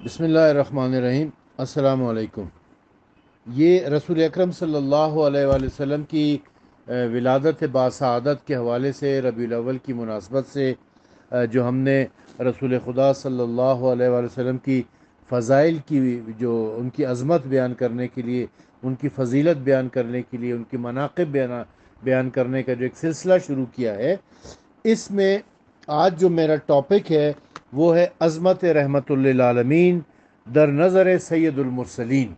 بسم اللہ الرحمن الرحیم۔ السلام علیکم۔ یہ رسول اکرم صلی اللہ علیہ وآلہ وسلم کی ولادت باسعادت کے حوالے سے ربیع الاول کی مناسبت سے جو ہم نے رسول خدا صلی اللہ علیہ وآلہ وسلم کی فضائل کی جو ان کی عظمت بیان کرنے کے لیے، ان کی فضیلت بیان کرنے کے لیے، ان کی مناقب بیان کرنے کا جو ایک سلسلہ شروع کیا ہے، اس میں آج جو میرا ٹاپک ہے وہ ہے عظمت رحمت للعالمین در نظر سید المرسلین،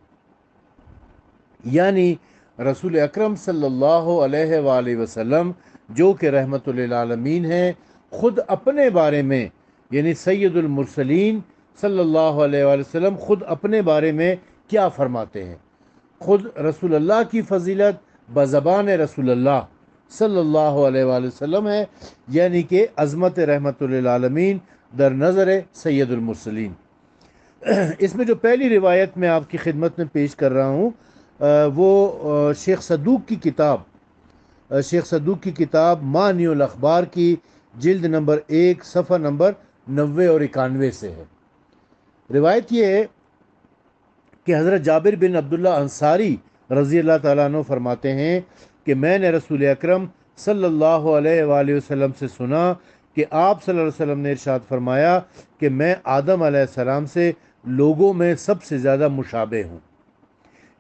یعنی رسول اکرم صلی اللہ علیہ وآلہ وسلم جو کہ رحمت للعالمین ہیں، خود اپنے بارے میں، یعنی سید المرسلین صلی اللہ علیہ وآلہ وسلم خود اپنے بارے میں کیا فرماتے ہیں۔ خود رسول اللہ کی فضیلت بزبان رسول اللہ صلی اللہ علیہ وآلہ وسلم ہے، یعنی کہ عظمت رحمت للعالمین در نظر سید المرسلین۔ اس میں جو پہلی روایت میں آپ کی خدمت میں پیش کر رہا ہوں وہ شیخ صدوق کی کتاب معنی الاخبار کی جلد نمبر 1 صفحہ نمبر 90 اور 91 سے ہے۔ روایت یہ ہے کہ حضرت جابر بن عبداللہ انصاری رضی اللہ تعالیٰ عنہ فرماتے ہیں کہ میں نے رسول اکرم صلی اللہ علیہ وآلہ وسلم سے سنا کہ آپ صلی اللہ علیہ وسلم نے ارشاد فرمایا کہ میں آدم علیہ السلام سے لوگوں میں سب سے زیادہ مشابہ ہوں۔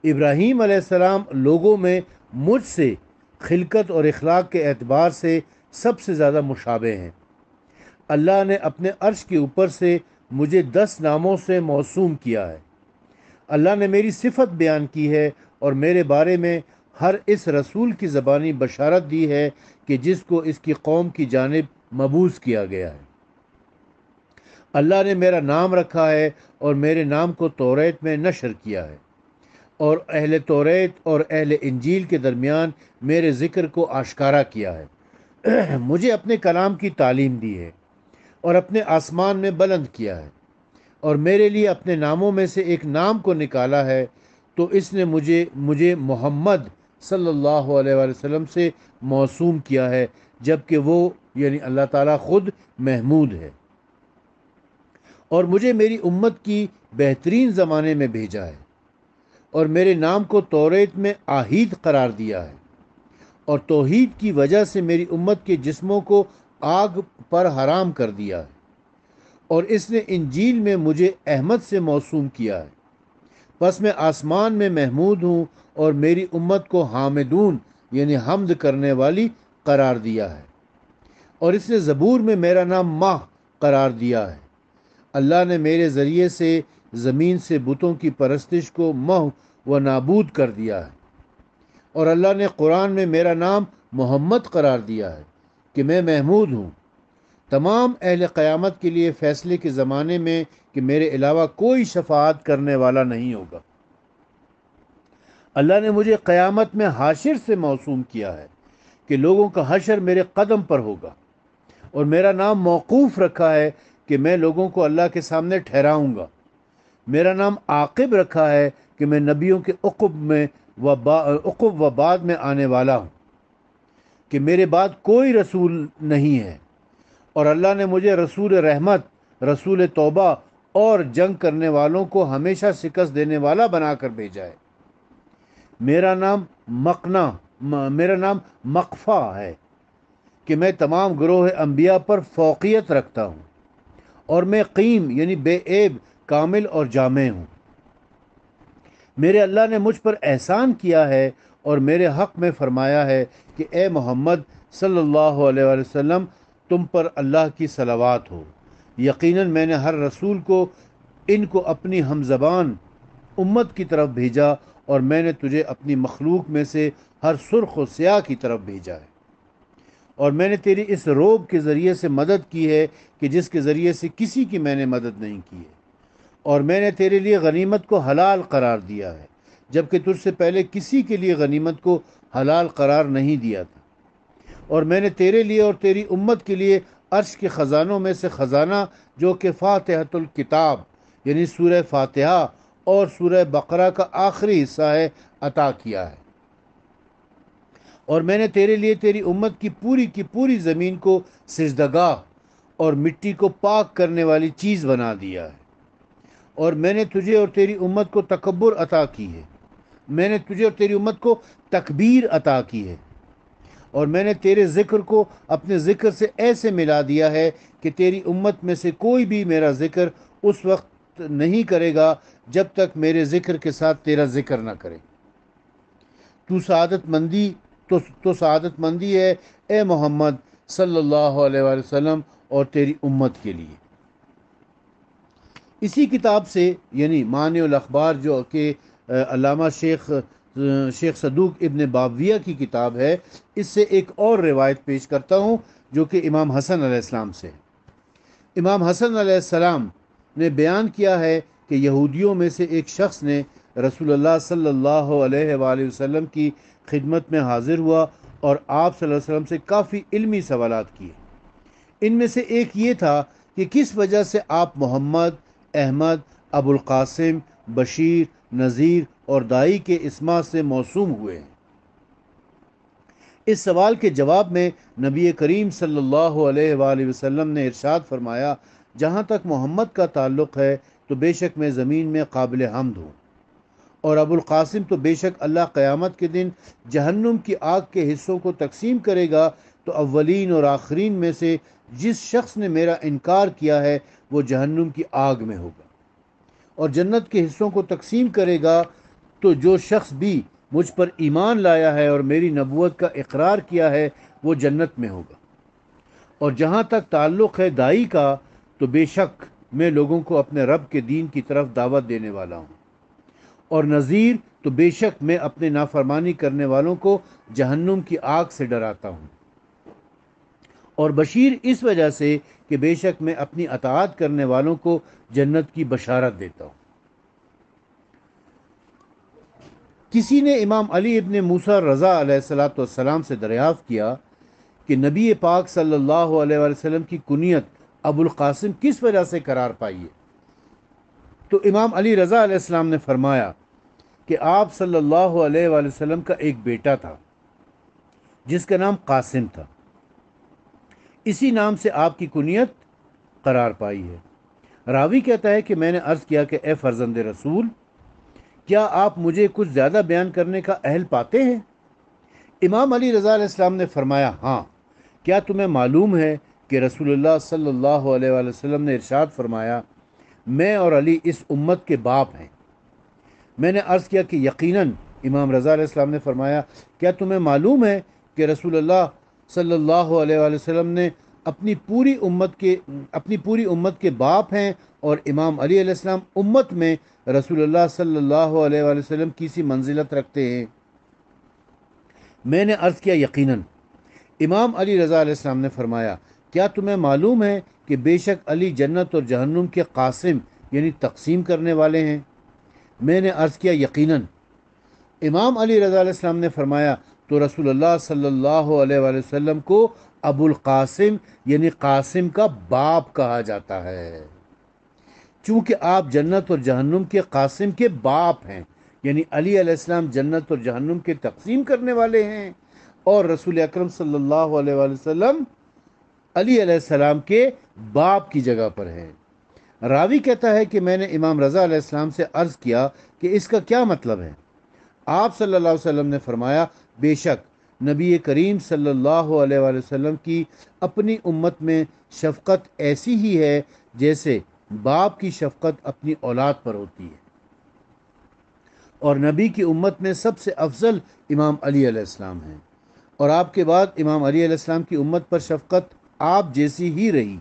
ابراہیم علیہ السلام لوگوں میں مجھ سے خلقت اور اخلاق کے اعتبار سے سب سے زیادہ مشابہ ہیں۔ اللہ نے اپنے عرش کے اوپر سے مجھے 10 ناموں سے موسوم کیا ہے۔ اللہ نے میری صفت بیان کی ہے اور میرے بارے میں ہر اس رسول کی زبانی بشارت دی ہے کہ جس کو اس کی قوم کی جانب مبعوث کیا گیا ہے۔ اللہ نے میرا نام رکھا ہے اور میرے نام کو توریت میں نشر کیا ہے، اور اہل توریت اور اہل انجیل کے درمیان میرے ذکر کو آشکارا کیا ہے۔ مجھے اپنے کلام کی تعلیم دی ہے اور اپنے آسمان میں بلند کیا ہے، اور میرے لیے اپنے ناموں میں سے ایک نام کو نکالا ہے، تو اس نے مجھے محمد صلی اللہ علیہ وآلہ وسلم سے موسوم کیا ہے، جبکہ وہ یعنی اللہ تعالیٰ خود محمود ہے، اور مجھے میری امت کی بہترین زمانے میں بھیجا ہے، اور میرے نام کو توریت میں آحید قرار دیا ہے، اور توحید کی وجہ سے میری امت کے جسموں کو آگ پر حرام کر دیا ہے، اور اس نے انجیل میں مجھے احمد سے موسوم کیا ہے۔ پس میں آسمان میں محمود ہوں اور میری امت کو حامدون یعنی حمد کرنے والی قرار دیا ہے، اور اس نے زبور میں میرا نام ماہ قرار دیا ہے۔ اللہ نے میرے ذریعے سے زمین سے بتوں کی پرستش کو محو و نابود کر دیا ہے، اور اللہ نے قرآن میں میرا نام محمد قرار دیا ہے کہ میں محمود ہوں۔ تمام اہل قیامت کے لیے فیصلے کے زمانے میں کہ میرے علاوہ کوئی شفاعت کرنے والا نہیں ہوگا۔ اللہ نے مجھے قیامت میں حاشر سے موسوم کیا ہے کہ لوگوں کا حشر میرے قدم پر ہوگا، اور میرا نام موقوف رکھا ہے کہ میں لوگوں کو اللہ کے سامنے ٹھہراؤں گا۔ میرا نام عاقب رکھا ہے کہ میں نبیوں کے عقب و بعد میں آنے والا ہوں، کہ میرے بعد کوئی رسول نہیں ہے، اور اللہ نے مجھے رسول رحمت، رسول توبہ اور جنگ کرنے والوں کو ہمیشہ شکست دینے والا بنا کر بھیجا ہے۔ میرا نام مقفع ہے کہ میں تمام گروہ انبیاء پر فوقیت رکھتا ہوں، اور میں قیم یعنی بے عیب، کامل اور جامع ہوں۔ میرے اللہ نے مجھ پر احسان کیا ہے اور میرے حق میں فرمایا ہے کہ اے محمد صلی اللہ علیہ وآلہ وسلم، تم پر اللہ کی صلوات ہو۔ یقیناً میں نے ہر رسول کو ان کو اپنی ہم زبان امت کی طرف بھیجا، اور میں نے تجھے اپنی مخلوق میں سے ہر سرخ و سیاہ کی طرف بھیجا ہے، اور میں نے تیری اس روب کے ذریعے سے مدد کی ہے کہ جس کے ذریعے سے کسی کی میں نے مدد نہیں کی ہے، اور میں نے تیرے لیے غنیمت کو حلال قرار دیا ہے، جبکہ تجھ سے پہلے کسی کے لیے غنیمت کو حلال قرار نہیں دیا تھا، اور میں نے تیرے لیے اور تیری امت کے لیے عرش کے خزانوں میں سے خزانہ جو کہ فاتحۃ الکتاب یعنی سورہ فاتحہ اور سورہ بقرہ کا آخری حصہ ہے عطا کیا ہے، اور میں نے تیرے لیے تیری امت کی پوری زمین کو سجدگاہ اور مٹی کو پاک کرنے والی چیز بنا دیا ہے، اور میں نے تجھے اور تیری امت کو تکبر عطا کی ہے، میں نے تجھے اور تیری امت کو تکبیر عطا کی ہے، اور میں نے تیرے ذکر کو اپنے ذکر سے ایسے ملا دیا ہے کہ تیری امت میں سے کوئی بھی میرا ذکر اس وقت نہیں کرے گا جب تک میرے ذکر کے ساتھ تیرا ذکر نہ کرے۔ تو سعادت مندی تو سعادت مندی ہے اے محمد صلی اللہ علیہ وآلہ وسلم اور تیری امت کے لیے۔ اسی کتاب سے یعنی مانع الاخبار جو کہ علامہ شیخ صدوق ابن باویہ کی کتاب ہے، اس سے ایک اور روایت پیش کرتا ہوں جو کہ امام حسن علیہ السلام سے ہے۔ امام حسن علیہ السلام نے بیان کیا ہے کہ یہودیوں میں سے ایک شخص نے رسول اللہ صلی اللہ علیہ وآلہ وسلم کی خدمت میں حاضر ہوا اور آپ صلی اللہ علیہ وسلم سے کافی علمی سوالات کیے۔ ان میں سے ایک یہ تھا کہ کس وجہ سے آپ محمد، احمد، ابو القاسم، بشیر، نذیر اور دائی کے اسما سے موسوم ہوئے ہیں۔ اس سوال کے جواب میں نبی کریم صلی اللہ علیہ وآلہ وسلم نے ارشاد فرمایا، جہاں تک محمد کا تعلق ہے تو بے شک میں زمین میں قابل حمد ہوں، اور ابو القاسم تو بے شک اللہ قیامت کے دن جہنم کی آگ کے حصوں کو تقسیم کرے گا تو اولین اور آخرین میں سے جس شخص نے میرا انکار کیا ہے وہ جہنم کی آگ میں ہوگا، اور جنت کے حصوں کو تقسیم کرے گا تو جو شخص بھی مجھ پر ایمان لایا ہے اور میری نبوت کا اقرار کیا ہے وہ جنت میں ہوگا۔ اور جہاں تک تعلق ہے دائی کا تو بے شک میں لوگوں کو اپنے رب کے دین کی طرف دعوت دینے والا ہوں، اور نذیر تو بے شک میں اپنے نافرمانی کرنے والوں کو جہنم کی آگ سے ڈراتا ہوں، اور بشیر اس وجہ سے کہ بے شک میں اپنی اطاعت کرنے والوں کو جنت کی بشارت دیتا ہوں۔ کسی نے امام علی ابن موسیٰ رضا علیہ الصلوۃ والسلام سے دریافت کیا کہ نبی پاک صلی اللہ علیہ وآلہ وسلم کی کنیت ابو القاسم کس وجہ سے قرار پائی ہے؟ تو امام علی رضا علیہ السلام نے فرمایا کہ آپ صلی اللہ علیہ وآلہ وسلم کا ایک بیٹا تھا جس کا نام قاسم تھا، اسی نام سے آپ کی کنیت قرار پائی ہے۔ راوی کہتا ہے کہ میں نے عرض کیا کہ اے فرزند رسول، کیا آپ مجھے کچھ زیادہ بیان کرنے کا اہل پاتے ہیں؟ امام علی رضا علیہ السلام نے فرمایا، ہاں، کیا تمہیں معلوم ہے کہ رسول اللہ صلی اللہ علیہ وآلہ وسلم نے ارشاد فرمایا، میں اور علی اس امت کے باپ ہیں؟ میں نے عرض کیا کہ یقیناً۔ امام رضا علیہ السلام نے فرمایا، کیا تمہیں معلوم ہے کہ رسول اللہ صلی اللہ علیہ وآلہ وسلم نے اپنی پوری امت کے باپ ہیں، اور امام علی علیہ السلام امت میں رسول اللہ صلی اللہ علیہ وآلہ وسلم کی سی منزلت رکھتے ہیں؟ میں نے عرض کیا یقیناً۔ امام علی رضا علیہ السلام نے فرمایا، کیا تمہیں معلوم ہے کہ بے شک علی جنت اور جہنم کے قاسم یعنی تقسیم کرنے والے ہیں؟ میں نے عرض کیا یقیناً۔ امام علی رضا علیہ السلام نے فرمایا، تو رسول اللہ صلی اللہ علیہ وآلہ وسلم کو ابو القاسم یعنی قاسم کا باپ کہا جاتا ہے، چونکہ آپ جنت اور جہنم کے قاسم کے باپ ہیں، یعنی علی علیہ السلام جنت اور جہنم کے تقسیم کرنے والے ہیں، اور رسول اکرم صلی اللہ علیہ وآلہ وسلم علی علیہ السلام کے باپ کی جگہ پر ہیں۔ راوی کہتا ہے کہ میں نے امام رضا علیہ السلام سے عرض کیا کہ اس کا کیا مطلب ہے؟ آپ صلی اللہ علیہ وسلم نے فرمایا، بے شک نبی کریم صلی اللہ علیہ وآلہ وسلم کی اپنی امت میں شفقت ایسی ہی ہے جیسے باپ کی شفقت اپنی اولاد پر ہوتی ہے، اور نبی کی امت میں سب سے افضل امام علی علیہ السلام ہیں، اور آپ کے بعد امام علی علیہ السلام کی امت پر شفقت آپ جیسی ہی رہی،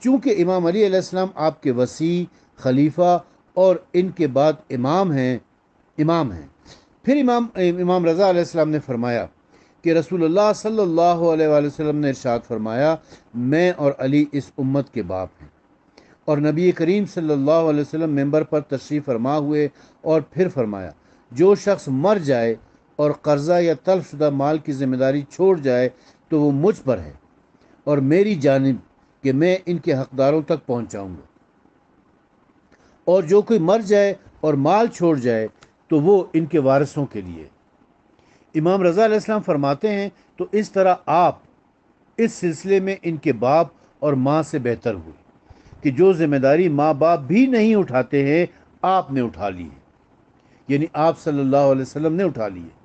چونکہ امام علی علیہ السلام آپ کے وصی، خلیفہ اور ان کے بعد امام ہیں۔ پھر امام رضا علیہ السلام نے فرمایا کہ رسول اللہ صلی اللہ علیہ وآلہ وسلم نے ارشاد فرمایا، میں اور علی اس امت کے باپ ہیں۔ اور نبی کریم صلی اللہ علیہ وسلم ممبر پر تشریف فرما ہوئے اور پھر فرمایا، جو شخص مر جائے اور قرضہ یا طلب شدہ مال کی ذمہ داری چھوڑ جائے تو وہ مجھ پر ہے اور میری جانب کہ میں ان کے حقداروں تک پہنچاؤں گا، اور جو کوئی مر جائے اور مال چھوڑ جائے تو وہ ان کے وارثوں کے لیے۔ امام رضا علیہ السلام فرماتے ہیں، تو اس طرح آپ اس سلسلے میں ان کے باپ اور ماں سے بہتر ہوئے کہ جو ذمہ داری ماں باپ بھی نہیں اٹھاتے ہیں آپ نے اٹھا لی ہے، یعنی آپ صلی اللہ علیہ وسلم نے اٹھا لی ہے،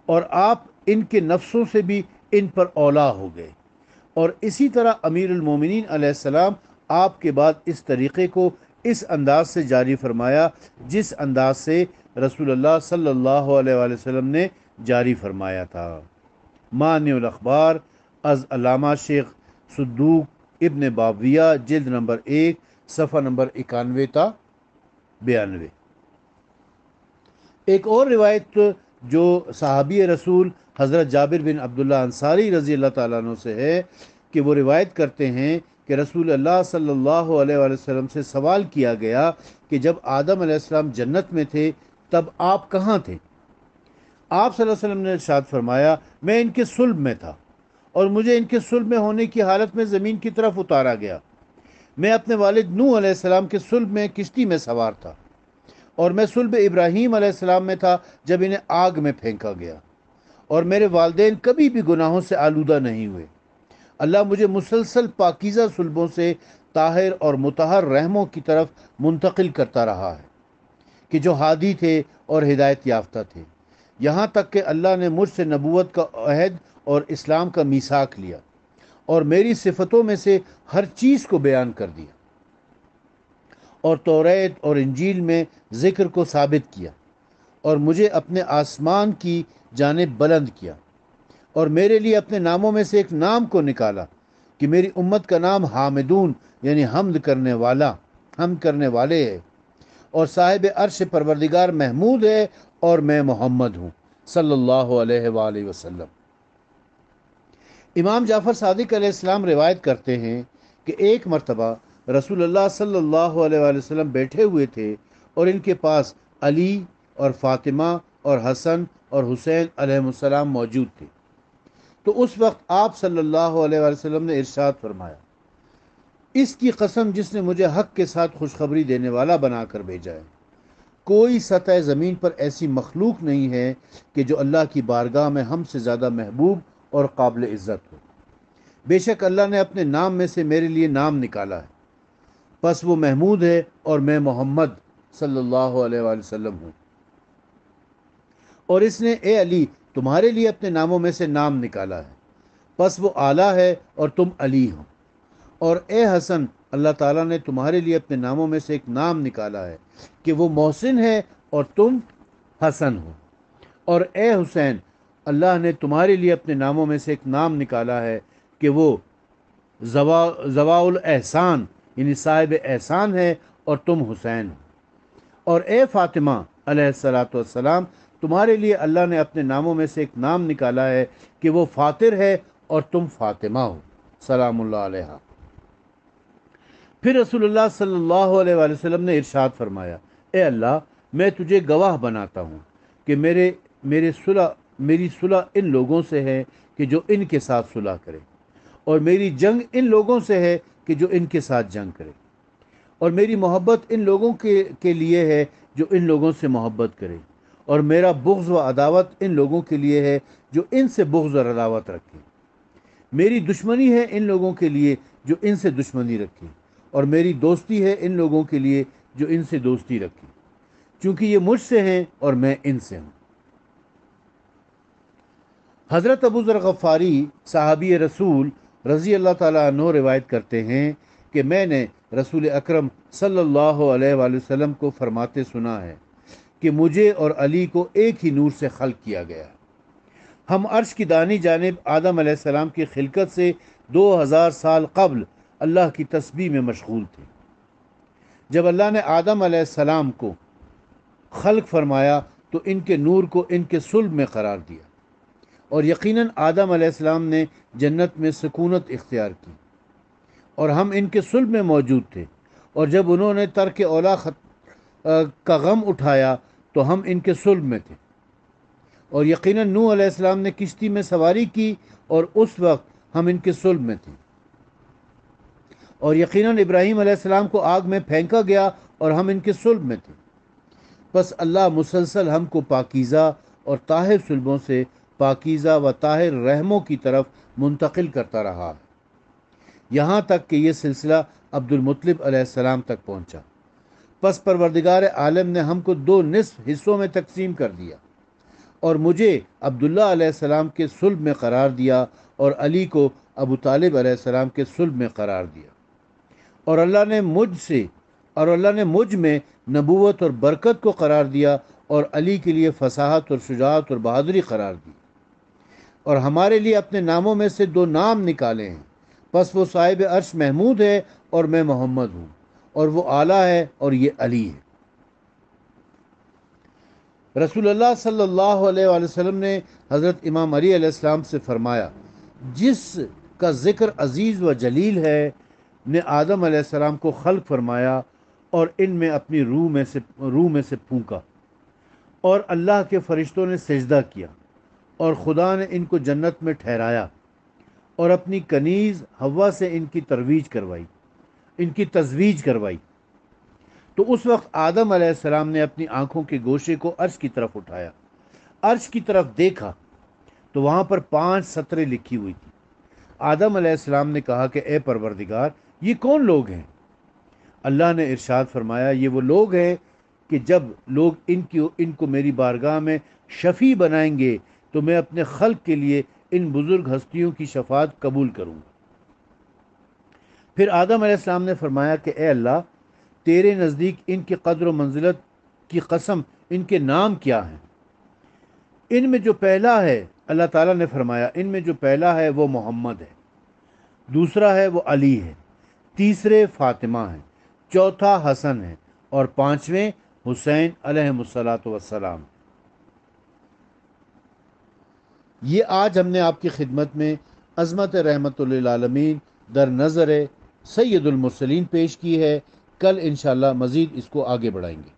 اور آپ ان کے نفسوں سے بھی ان پر اولا ہو گئے۔ اور اسی طرح امیر المومنین علیہ السلام آپ کے بعد اس طریقے کو اس انداز سے جاری فرمایا جس انداز سے رسول اللہ صلی اللہ علیہ وآلہ وسلم نے جاری فرمایا تھا۔ مانع الاخبار از علامہ شیخ صدوق ابن بابویہ، جلد نمبر 1، صفحہ نمبر 91 تا 92۔ ایک اور روایت جو صحابی رسول حضرت جابر بن عبداللہ انصاری رضی اللہ تعالیٰ عنہ سے ہے کہ وہ روایت کرتے ہیں کہ رسول اللہ صلی اللہ علیہ وآلہ وسلم سے سوال کیا گیا کہ جب آدم علیہ السلام جنت میں تھے تب آپ کہاں تھے؟ آپ صلی اللہ علیہ وسلم نے ارشاد فرمایا، میں ان کے صلب میں تھا اور مجھے ان کے صلب میں ہونے کی حالت میں زمین کی طرف اتارا گیا۔ میں اپنے والد نوح علیہ السلام کے صلب میں کشتی میں سوار تھا، اور میں صلب ابراہیم علیہ السلام میں تھا جب انہیں آگ میں پھینکا گیا، اور میرے والدین کبھی بھی گناہوں سے آلودہ نہیں ہوئے۔ اللہ مجھے مسلسل پاکیزہ صلبوں سے طاہر اور مطہر رحموں کی طرف منتقل کرتا رہا ہے کہ جو ہادی تھے اور ہدایت یافتہ تھے، یہاں تک کہ اللہ نے مجھ سے نبوت کا عہد اور اسلام کا میثاق لیا اور میری صفتوں میں سے ہر چیز کو بیان کر دیا، اور توریت اور انجیل میں ذکر کو ثابت کیا، اور مجھے اپنے آسمان کی جانب بلند کیا، اور میرے لیے اپنے ناموں میں سے ایک نام کو نکالا کہ میری امت کا نام حامدون یعنی حمد کرنے والے ہے، اور صاحب عرش پروردگار محمود ہے، اور میں محمد ہوں صلی اللہ علیہ وآلہ وسلم۔ امام جعفر صادق علیہ السلام روایت کرتے ہیں کہ ایک مرتبہ رسول اللہ صلی اللہ علیہ وآلہ وسلم بیٹھے ہوئے تھے اور ان کے پاس علی اور فاطمہ اور حسن اور حسین علیہ السلام موجود تھے۔ تو اس وقت آپ صلی اللہ علیہ وآلہ وسلم نے ارشاد فرمایا، اس کی قسم جس نے مجھے حق کے ساتھ خوشخبری دینے والا بنا کر بھیجا ہے، کوئی سطح زمین پر ایسی مخلوق نہیں ہے کہ جو اللہ کی بارگاہ میں ہم سے زیادہ محبوب اور قابل عزت ہو۔ بے شک اللہ نے اپنے نام میں سے میرے لیے نام نکالا ہے، پس وہ محمود ہے اور میں محمد صلی اللہ علیہ وآلہ وسلم ہوں۔ اور اس نے اے علی تمہارے لیے اپنے ناموں میں سے نام نکالا ہے، پس وہ اعلیٰ ہے اور تم علی ہو۔ اور اے حسن اللہ تعالیٰ نے تمہارے لیے اپنے ناموں میں سے ایک نام نکالا ہے کہ وہ محسن ہے اور تم حسن ہو۔ اور اے حسین اللہ نے تمہارے لیے اپنے ناموں میں سے ایک نام نکالا ہے کہ وہ زواء الاحسان یعنی صاحب احسان ہے اور تم حسین ہو۔ اور اے فاطمہ علیہ الصلاۃ والسلام تمہارے لیے اللہ نے اپنے ناموں میں سے ایک نام نکالا ہے کہ وہ فاطر ہے اور تم فاطمہ ہو سلام اللہ علیہا۔ پھر رسول اللہ صلی اللہ علیہ وآلہ وسلم نے ارشاد فرمایا، اے اللہ میں تجھے گواہ بناتا ہوں کہ میری صلح ان لوگوں سے ہے کہ جو ان کے ساتھ صلح کرے، اور میری جنگ ان لوگوں سے ہے کہ جو ان کے ساتھ جنگ کرے، اور میری محبت ان لوگوں کے لیے ہے جو ان لوگوں سے محبت کرے، اور میرا بغض و عداوت ان لوگوں کے لیے ہے جو ان سے بغض اور عداوت رکھے۔ میری دشمنی ہے ان لوگوں کے لیے جو ان سے دشمنی رکھے، اور میری دوستی ہے ان لوگوں کے لیے جو ان سے دوستی رکھے، چونکہ یہ مجھ سے ہیں اور میں ان سے ہوں۔ حضرت ابو ذر غفاری صحابی رسول رضی اللہ تعالیٰ عنہ روایت کرتے ہیں کہ میں نے رسول اکرم صلی اللہ علیہ وآلہ وسلم کو فرماتے سنا ہے کہ مجھے اور علی کو ایک ہی نور سے خلق کیا گیا۔ ہم عرش کی دانی جانب آدم علیہ السلام کی خلقت سے 2000 سال قبل اللہ کی تسبیح میں مشغول تھے۔ جب اللہ نے آدم علیہ السلام کو خلق فرمایا تو ان کے نور کو ان کے صلب میں قرار دیا، اور یقیناً آدم علیہ السلام نے جنت میں سکونت اختیار کی اور ہم ان کے صلب میں موجود تھے، اور جب انہوں نے ترک اولا کا غم اٹھایا تو ہم ان کے صلب میں تھے، اور یقیناً نوح علیہ السلام نے کشتی میں سواری کی اور اس وقت ہم ان کے صلب میں تھے، اور یقیناً ابراہیم علیہ السلام کو آگ میں پھینکا گیا اور ہم ان کے صلب میں تھے۔ بس اللہ مسلسل ہم کو پاکیزہ اور طاہر صلبوں سے پاکیزہ و طاہر رحموں کی طرف منتقل کرتا رہا ہے۔ یہاں تک کہ یہ سلسلہ عبد المطلب علیہ السلام تک پہنچا۔ پس پروردگار عالم نے ہم کو 2 نصف حصوں میں تقسیم کر دیا، اور مجھے عبداللہ علیہ السلام کے صلب میں قرار دیا اور علی کو ابو طالب علیہ السلام کے صلب میں قرار دیا، اور اللہ نے مجھ میں نبوت اور برکت کو قرار دیا اور علی کے لیے فصاحت اور شجاعت اور بہادری قرار دی، اور ہمارے لیے اپنے ناموں میں سے 2 نام نکالے ہیں۔ پس وہ صاحب عرش محمود ہے اور میں محمد ہوں، اور وہ اعلیٰ ہے اور یہ علی ہے۔ رسول اللہ صلی اللہ علیہ وآلہ وسلم نے حضرت امام علی علیہ السلام سے فرمایا، جس کا ذکر عزیز و جلیل ہے نے آدم علیہ السلام کو خلق فرمایا اور ان میں اپنی روح میں سے پھونکا، اور اللہ کے فرشتوں نے سجدہ کیا، اور خدا نے ان کو جنت میں ٹھہرایا اور اپنی کنیز حوا سے ان کی تزویج کروائی۔ تو اس وقت آدم علیہ السلام نے اپنی آنکھوں کے گوشے کو عرش کی طرف اٹھایا، عرش کی طرف دیکھا تو وہاں پر 5 سطریں لکھی ہوئی تھی۔ آدم علیہ السلام نے کہا کہ اے پروردگار، یہ کون لوگ ہیں؟ اللہ نے ارشاد فرمایا، یہ وہ لوگ ہیں کہ جب لوگ ان کو میری بارگاہ میں شفیع بنائیں گے تو میں اپنے خلق کے لیے ان بزرگ ہستیوں کی شفاعت قبول کروں گا۔ پھر آدم علیہ السلام نے فرمایا کہ اے اللہ، تیرے نزدیک ان کی قدر و منزلت کی قسم، ان کے نام کیا ہیں؟ ان میں جو پہلا ہے، اللہ تعالیٰ نے فرمایا، ان میں جو پہلا ہے وہ محمد ہے، دوسرا ہے وہ علی ہے، تیسرے فاطمہ ہیں، چوتھا حسن ہے، اور 5ویں حسین علیہ الصلاۃ والسلام۔ یہ آج ہم نے آپ کی خدمت میں عظمت رحمت للعالمین در نظر سید المرسلین پیش کی ہے۔ کل انشاءاللہ مزید اس کو آگے بڑھائیں گے۔